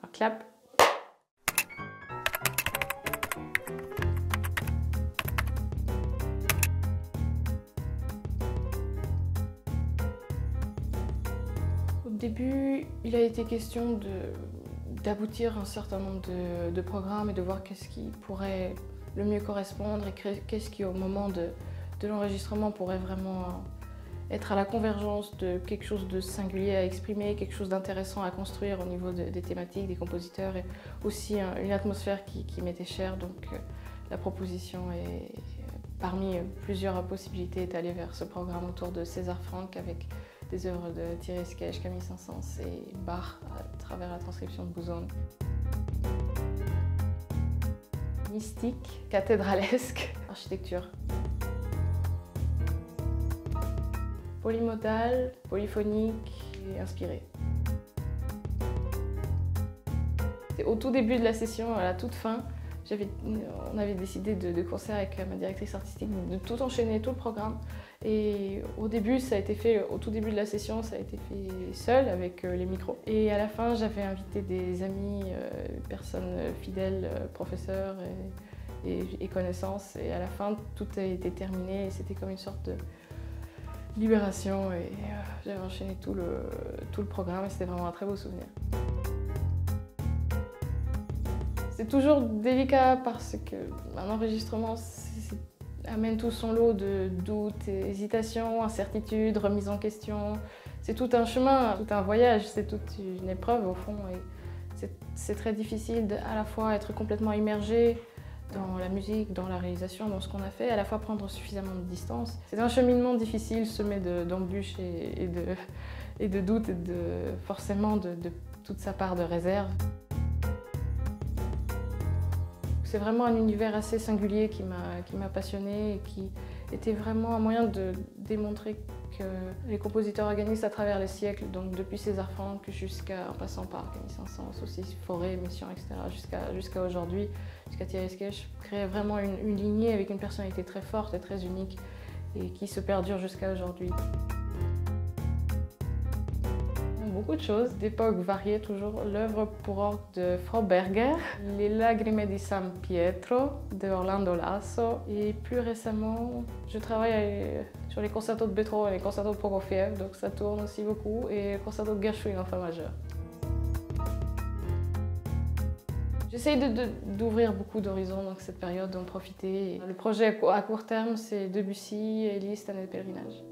Un clap. Au début, il a été question d'aboutir à un certain nombre de programmes et de voir qu'est-ce qui pourrait le mieux correspondre et qu'est-ce qui, au moment de l'enregistrement, pourrait vraiment être à la convergence de quelque chose de singulier à exprimer, quelque chose d'intéressant à construire au niveau des thématiques, des compositeurs et aussi une atmosphère qui m'était chère. Donc la proposition est, parmi plusieurs possibilités, d'aller vers ce programme autour de César Franck avec des œuvres de Thierry Esquèche, Camille Saint-Saëns et Bach à travers la transcription de Bouzon. Mystique, cathédralesque, architecture. Polymodal, polyphonique et inspiré. Au tout début de la session, à la toute fin, on avait décidé de concert avec ma directrice artistique de tout enchaîner, tout le programme. Et au début, ça a été fait, au tout début de la session, ça a été fait seul avec les micros. Et à la fin, j'avais invité des amis, personnes fidèles, professeurs et connaissances. Et à la fin, tout a été terminé et c'était comme une sorte de libération. Et j'avais enchaîné tout le programme et c'était vraiment un très beau souvenir. C'est toujours délicat parce qu'un enregistrement amène tout son lot de doutes, hésitations, incertitudes, remises en question. C'est tout un chemin, tout un voyage, c'est toute une épreuve au fond. Et c'est très difficile à la fois être complètement immergé dans la musique, dans la réalisation, dans ce qu'on a fait, à la fois prendre suffisamment de distance. C'est un cheminement difficile, semé d'embûches et de doutes et forcément de toute sa part de réserve. C'est vraiment un univers assez singulier qui m'a passionnée et qui était vraiment un moyen de démontrer que les compositeurs organisent à travers les siècles, donc depuis César Franck en passant par Camille Saint-Saëns, aussi Fauré, Messiaen, etc., jusqu'à aujourd'hui, jusqu'à Thierry Esquèche, créer vraiment une lignée avec une personnalité très forte et très unique et qui se perdure jusqu'à aujourd'hui. Beaucoup de choses, d'époques variées toujours. L'œuvre pour orgue de Froberger, Les Lagrime di San Pietro de Orlando Lasso et plus récemment, je travaille sur les concertos de Beethoven et les concertos de Prokofiev, donc ça tourne aussi beaucoup, et les concertos de Gershwin en fa majeur. J'essaye d'ouvrir beaucoup d'horizons dans cette période, d'en profiter. Le projet à court terme, c'est Debussy et Liszt, Année de pèlerinage.